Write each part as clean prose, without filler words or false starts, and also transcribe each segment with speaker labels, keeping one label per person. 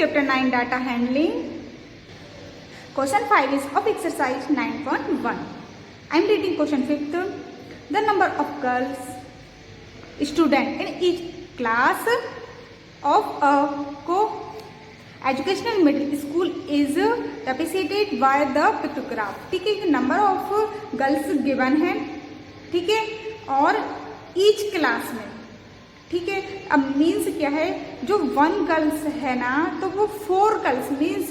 Speaker 1: chapter 9 data handling. Question 5 is of exercise 9.1. I am reading question 5th. The number of girls student in each class of a co-educational middle school is represented by the pictograph. ठीक है, number of girls given है, ठीक है, और each class में, ठीक है। अब मीन्स क्या है, जो 1 गर्ल्स है ना, तो वो 4 गर्ल्स मीन्स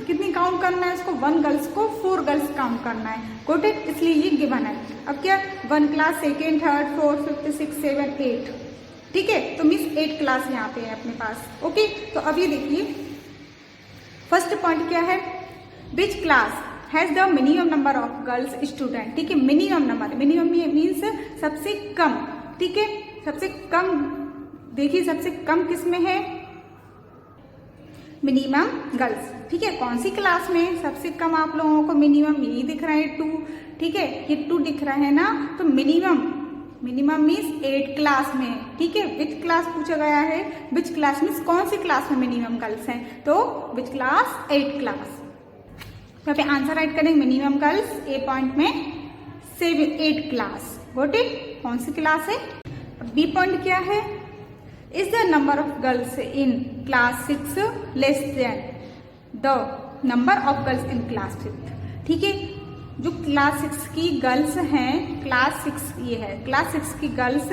Speaker 1: कितनी काउंट करना है उसको, 1 गर्ल्स को 4 गर्ल्स काउंट करना है, गॉट इट, इसलिए ये गिवन है। अब क्या 1 class, 2nd, 3rd, 4th, 5th, 6th, 7th, 8, ठीक है, तो मीन्स 8 क्लास यहाँ पे है अपने पास, ओके। तो अब ये देखिए फर्स्ट पॉइंट क्या है, which class has the minimum number of girls student, ठीक है, मिनिमम नंबर, मिनिमम मीन्स सबसे कम, ठीक है, सबसे कम, देखिए सबसे कम किस में है, मिनिमम गर्ल्स, ठीक है। कौन सी क्लास में सबसे कम आप लोगों को मिनिमम यही दिख रहा है 2, ठीक है, ये 2 दिख रहा है ना, तो मिनिमम मीन्स 8 क्लास में, ठीक है। विच क्लास पूछा गया है, विच क्लास मीन्स कौन सी क्लास में मिनिमम गर्ल्स हैं, तो विच क्लास, 8 क्लास। यहाँ पे आंसर राइट करेंगे, मिनिमम गर्ल्स ए पॉइंट में 8 क्लास, गॉट इट, कौन सी क्लास है। बी पॉइंट क्या है, is the number of girls in class 6 less than the number of girls in class 5, ठीक है। जो क्लास 6 की गर्ल्स हैं, क्लास 6 ये है, क्लास 6 की गर्ल्स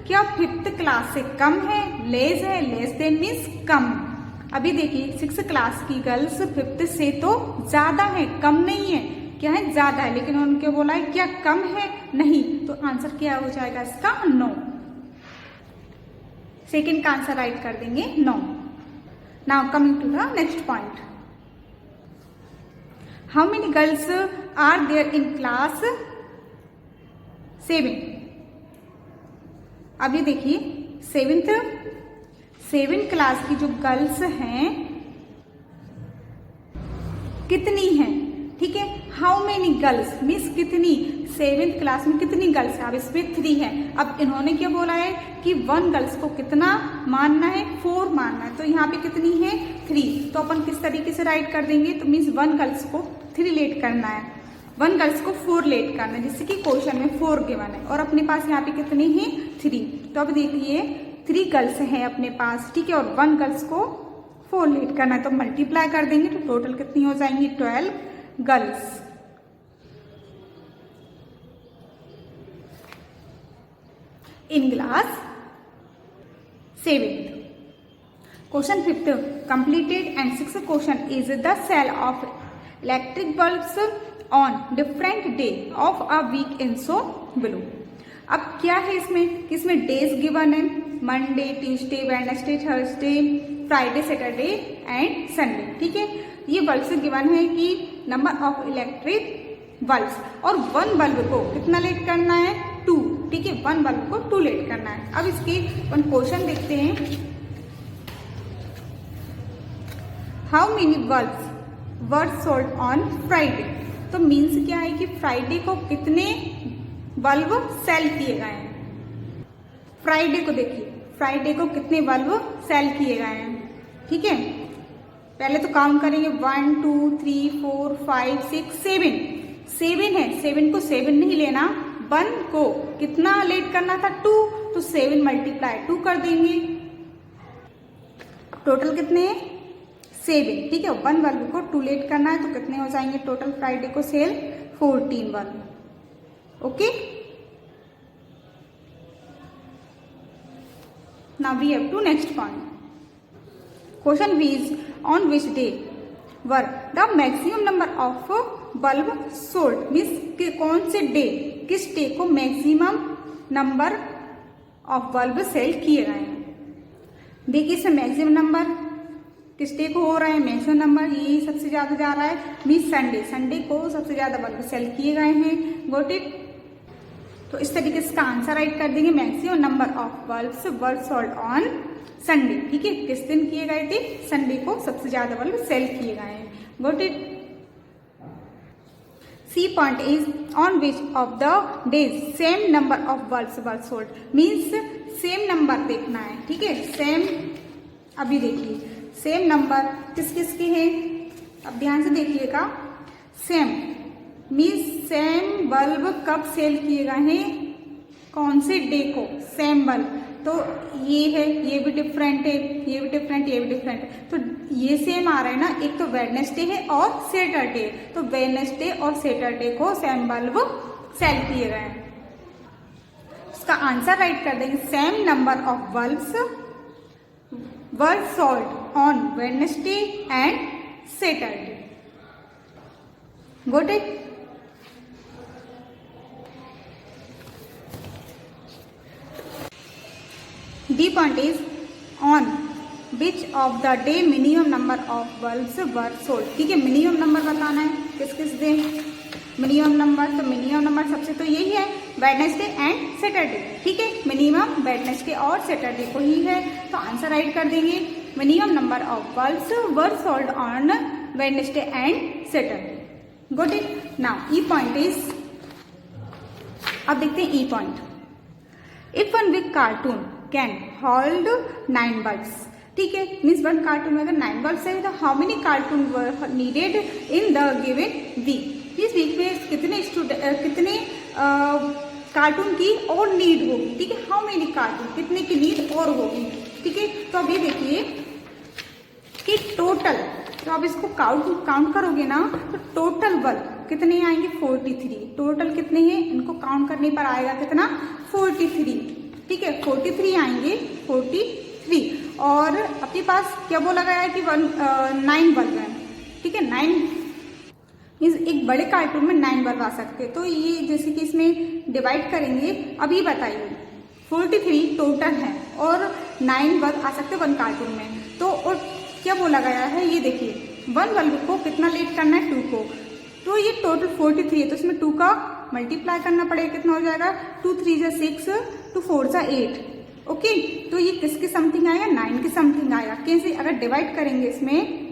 Speaker 1: क्या 5th क्लास से कम है, लेस देन मीन्स कम। अभी देखिए 6 क्लास की गर्ल्स 5th से तो ज्यादा है, कम नहीं है, क्या है, ज्यादा है, लेकिन उनके बोला है क्या कम है, नहीं, तो आंसर क्या हो जाएगा इसका, नो। सेकेंड का आंसर राइट कर देंगे, no. Now coming to the next point, how many girls are there in class 7। अभी देखिए 7th क्लास की जो गर्ल्स हैं कितनी हैं, ठीक है। हाउ मेनी गर्ल्स मीन्स कितनी, 7th क्लास में कितनी गर्ल्स है, अब इसमें 3 है। अब इन्होंने क्या बोला है कि 1 गर्ल्स को कितना मानना है, 4 मानना है, तो यहाँ पे कितनी है, 3। तो अपन किस तरीके से राइट कर देंगे, तो मीन्स 1 गर्ल्स को 3 लेट करना है, 1 गर्ल्स को 4 लेट करना है, जिससे कि क्वेश्चन में 4 गिवन है और अपने पास यहाँ पे कितनी है, 3। तो अब देखिए 3 गर्ल्स हैं अपने पास, ठीक है, और 1 गर्ल्स को 4 लेट करना है, तो मल्टीप्लाई कर देंगे तो टोटल कितनी हो जाएंगी, 12 girls. In class 7th। Question 5th, completed and 6th question is the sale of electric bulbs on different day of a week in so below। अब क्या है इसमें, किसमें डेज गिवन है, Monday, Tuesday, Wednesday, Thursday, Friday, Saturday and Sunday, ठीक है। ये bulbs given है कि नंबर ऑफ इलेक्ट्रिक बल्ब्स, और 1 बल्ब को कितना लेट करना है, 2, ठीक है, 1 बल्ब को 2 लेट करना है। अब इसके क्वेश्चन देखते हैं, how many bulbs were sold on Friday. तो मीन्स क्या है कि फ्राइडे को कितने बल्ब सेल किए गए हैं, फ्राइडे को देखिए, फ्राइडे को कितने बल्ब सेल किए गए हैं, ठीक है। पहले तो काउंट करेंगे 1 2 3 4 5 6 7 है, 7 को 7 नहीं लेना, 1 को कितना लेट करना था, 2, तो 7 मल्टीप्लाई 2 कर देंगे, टोटल कितने हैं, 7, ठीक है। 1 बल्ब को 2 लेट करना है, तो कितने हो जाएंगे टोटल फ्राइडे को sale, 14 bulb, okay. Now we have to next point, question is on which day were the maximum number of bulb sold, means कौन से डे, किस डे को maximum number of bulb sale किए गए हैं। देखिए इसमें मैक्सिमम नंबर किस डे को हो रहा है, मैक्सिमम नंबर ये सबसे ज्यादा जा रहा है, मीन्स संडे को सबसे ज्यादा बल्ब सेल किए गए हैं, गॉट इट। तो इस तरीके से इसका आंसर राइट कर देंगे, maximum number of bulbs were sold on Sunday, ठीक है, किस दिन किए गए थे, संडे को सबसे ज्यादा बल्ब सेल किए गए हैं, got it. C point is on which of the days same number of bulbs were sold, means same number देखना है, ठीक है, सेम। अभी देखिए सेम नंबर किस किस के हैं, अब ध्यान से देखिएगा। सेम मीन्स सेम बल्ब कब सेल किए गए हैं, कौन से डे को, सेम बल्ब। तो ये है, ये भी डिफरेंट है, ये भी डिफरेंट, ये भी डिफरेंट है। तो ये सेम आ रहा है ना, एक तो वेडनेसडे है और सैटरडे, तो वेडनेसडे और सैटरडे को सेम बल्ब सेल किए गए हैं। इसका आंसर राइट कर देंगे, same number of bulbs were sold on Wednesday and Saturday. Got it? D point is on which of the day minimum number of bulbs were sold। ठीक है, minimum number बताना है, किस किस दिन मिनिमम नंबर। तो मिनिमम नंबर सबसे तो यही है वेडनेसडे एंड सैटरडे। ठीक है, मिनिमम वेडनेसडे और सैटरडे को ही है, तो आंसर राइट कर देंगे, minimum number of bulbs were sold on Wednesday and Saturday. Got it? Now E point is, अब देखते हैं ई point. If one big cartoon can hold 9 bulbs. ठीक है, मीन्स वन कार्टून में अगर 9 बल्ब्स है तो how many cartoon were needed in the given week. इस वीक में कितने कार्टून की और नीड होगी। ठीक है, हाउ मेनी कार्टून, कितने की नीड और होगी। ठीक है, तो अब ये देखिए कि टोटल, तो आप इसको काउंट करोगे ना तो टोटल बल्ब कितने आएंगे, 43। टोटल कितने हैं, इनको काउंट करने पर आएगा कितना, 43। ठीक है, 43 आएंगे, 43। और अपने पास क्या बोला गया है कि 9 बल्ब है। ठीक है, 9 मीन्स एक बड़े कार्टून में 9 बल्ब आ सकते हैं। तो ये जैसे कि इसमें डिवाइड करेंगे, अब ये बताइए 43 टोटल है और 9 बल्ब आ सकते 1 कार्टून में। तो और क्या बोला गया है, ये देखिए 1 बल्ब को कितना लेट करना है, 2 को। तो ये टोटल 43 है, तो इसमें 2 का मल्टीप्लाई करना पड़ेगा, कितना हो जाएगा, 2 3 जा 6, 2 4 जा 8। ओके, तो ये किसके समथिंग आएगा, 9 के समथिंग आएगा। कैसे, अगर डिवाइड करेंगे इसमें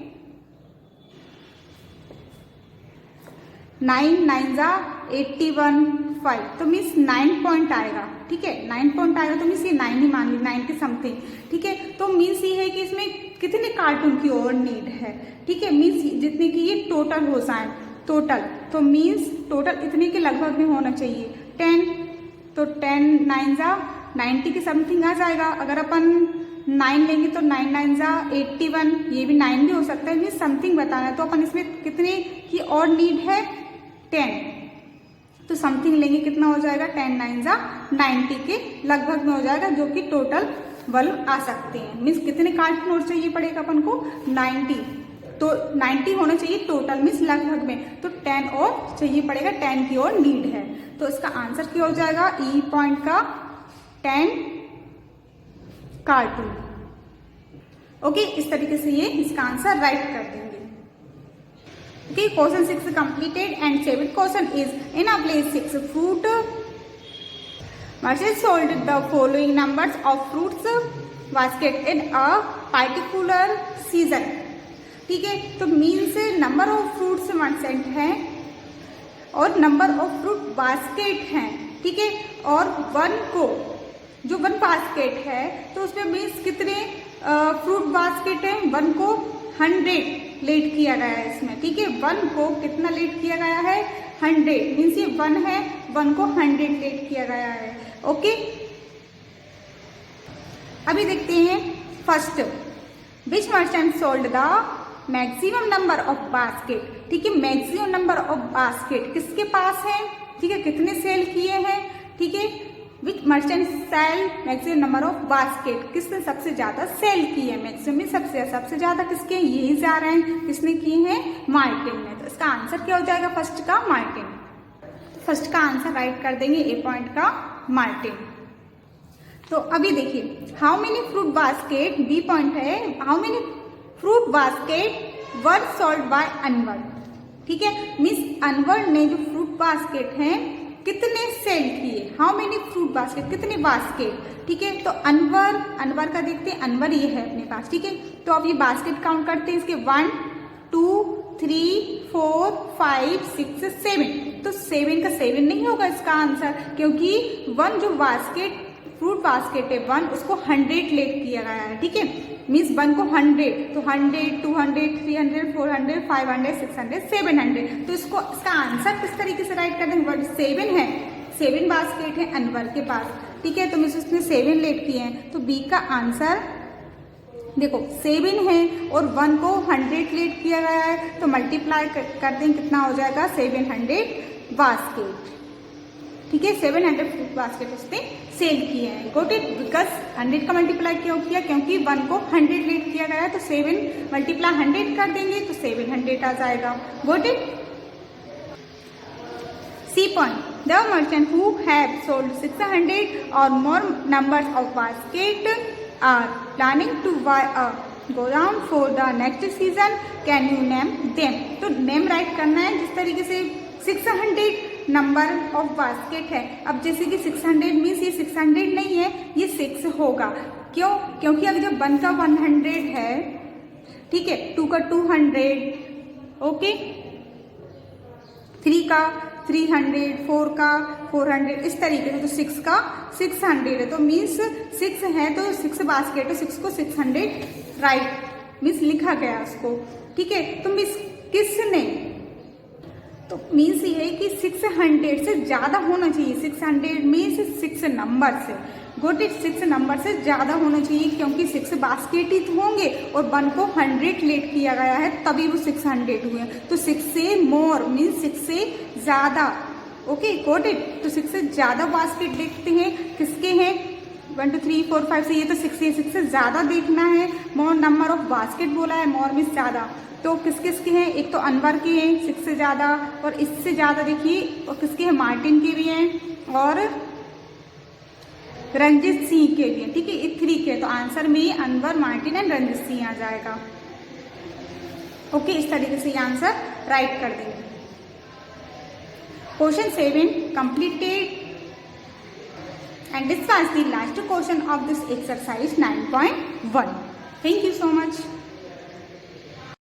Speaker 1: 9 9 जा 81 5, तो मीन्स 9 पॉइंट आएगा। ठीक है, 9 पॉइंट आएगा, तो मीन्स ये 9 ही मान ली, 9 के समथिंग। ठीक है, तो मीन्स ये है कि इसमें कितने कार्टून की और नीड है। ठीक है, मीन्स जितने की ये टोटल हो जाए, टोटल, तो मीन्स टोटल इतने के लगभग में होना चाहिए 10। तो 10 9 जा 90 के समथिंग आ जाएगा। अगर अपन 9 लेंगे तो 9 9 जा 81, ये भी 9 भी हो सकता है, मीन्स समथिंग बताना है। तो अपन इसमें कितने की और नीड है, 10, तो समथिंग लेंगे, कितना हो जाएगा, 10 9 जा 90 के लगभग में हो जाएगा, जो कि टोटल बल्ब आ सकते हैं। मीन्स कितने कार्टून और चाहिए पड़ेगा अपन को, 90। तो 90 होना चाहिए टोटल, मीन्स लगभग में, तो 10 और चाहिए पड़ेगा, 10 की और नीड है। तो इसका आंसर क्या हो जाएगा, ई पॉइंट का 10 कार्टून। ओके, इस तरीके से ये इसका आंसर राइट कर देंगे। Okay, question 6 completed and 7th question is in a place 6 fruit merchant sold the following numbers of fruits basket in a particular season। ठीक है, तो means number of fruits merchant है और नंबर ऑफ फ्रूट बास्केट हैं। ठीक है, और 1 को, जो 1 बास्केट है तो उसमें मीन्स कितने फ्रूट बास्केट है, 1 को 100 लेट किया गया है इसमें। ठीक है, 1 को कितना लेट किया गया है, 100, मीन्स ये 1 है, 1 को 100 लेट किया गया है। ओके, अभी देखते हैं first, which merchant sold the maximum number of basket. ठीक है, मैक्सिमम नंबर ऑफ बास्केट किसके पास है, ठीक है, कितने सेल किए हैं। ठीक है, which merchant sell maximum number of basket, किसने सबसे ज्यादा सेल किए हैं, मैक्सिमम सबसे ज्यादा किसके, यही जा रहे हैं, किसने किए हैं, मार्टिन ने। तो इसका आंसर क्या हो जाएगा, फर्स्ट का मार्टिन। फर्स्ट का आंसर राइट कर देंगे, ए पॉइंट का मार्टिन। तो अभी देखिए, how many fruit basket, B point है, how many fruit basket were sold by Anwar. ठीक है, मिस अनवर ने जो फ्रूट बास्केट हैं कितने सेल किए, हाउ मेनी फ्रूट बास्केट, कितने बास्केट। ठीक है, तो अनवर का देखते हैं, अनवर ये है अपने पास। ठीक है, तो अब ये बास्केट काउंट करते हैं इसके, 1 2 3 4 5 6 7। तो 7 का 7 नहीं होगा इसका आंसर, क्योंकि 1 जो बास्केट फ्रूट बास्केट है 1, उसको 100 लेट किया गया है। ठीक है, मीन्स 1 को 100, तो 100, 200, 300, 400, 500, 600, 700। तो इसका आंसर किस तरीके से राइट कर देंगे? वर्ड 7 है, 7 बास्केट है अनवर के पास, ठीक है। तो मीन्स उसने 7 लेट किए हैं, तो बी का आंसर देखो 7 है और 1 को 100 लेट किया गया है, तो मल्टीप्लाई कर दें, कितना हो जाएगा? 700 बास्केट, ठीक है। 700 बास्केट उसने सेल किए हैं। Got it? बिकॉज 100 का मल्टीप्लाई क्यों किया? क्योंकि 1 को 100 लेट किया गया है, तो 7 मल्टीप्लाई 100 कर देंगे तो 700 आ जाएगा। Got it? C point. The merchant who have sold 600 or more numbers of basket are planning to buy a godown for the next season. Can you name them? तो नेम राइट करना है जिस तरीके से 600 नंबर ऑफ बास्केट है। अब जैसे कि 600 मीन्स ये 600 नहीं है, ये 6 होगा। क्यों? क्योंकि अगर जब 1 का 100 है, ठीक है, 2 का 200, ओके, 3 का 300, 4 का 400, इस तरीके से। तो 6 का 600 है, तो मीन्स 6 है तो 6 बास्केट है, 6 को 600 राइट मीन्स लिखा गया उसको, ठीक है। तो मीन्स किसने, तो मीन्स ये है कि 600 से ज्यादा होना चाहिए। 600 मीन्स 6 नंबर से, गोट इट, 6 नंबर से ज्यादा होना चाहिए, क्योंकि 6 बास्केट ही तो होंगे और 1 को 100 लेट किया गया है तभी वो 600 हुए। तो 6 से मोर मीन्स 6 से ज्यादा, ओके, गोट इट। तो 6 से ज्यादा बास्केट देखते हैं, किसके हैं? 1 2 3 4 5 से, ये तो 6 है, 6 से ज्यादा देखना है। मोर नंबर ऑफ बास्केट बोला है, मोर मीन्स ज्यादा, तो किस किस के हैं? एक तो अनवर के हैं 6 से ज्यादा, और इससे ज्यादा देखिए और किसके हैं? मार्टिन के भी हैं और रंजित सिंह के भी, ठीक है, ये 3 के। तो आंसर में अनवर, मार्टिन एंड रंजित सिंह आ जाएगा। ओके, इस तरीके से ये आंसर राइट कर देंगे। Question 7 completed and this was the last question of this exercise 9.1। Thank you so much.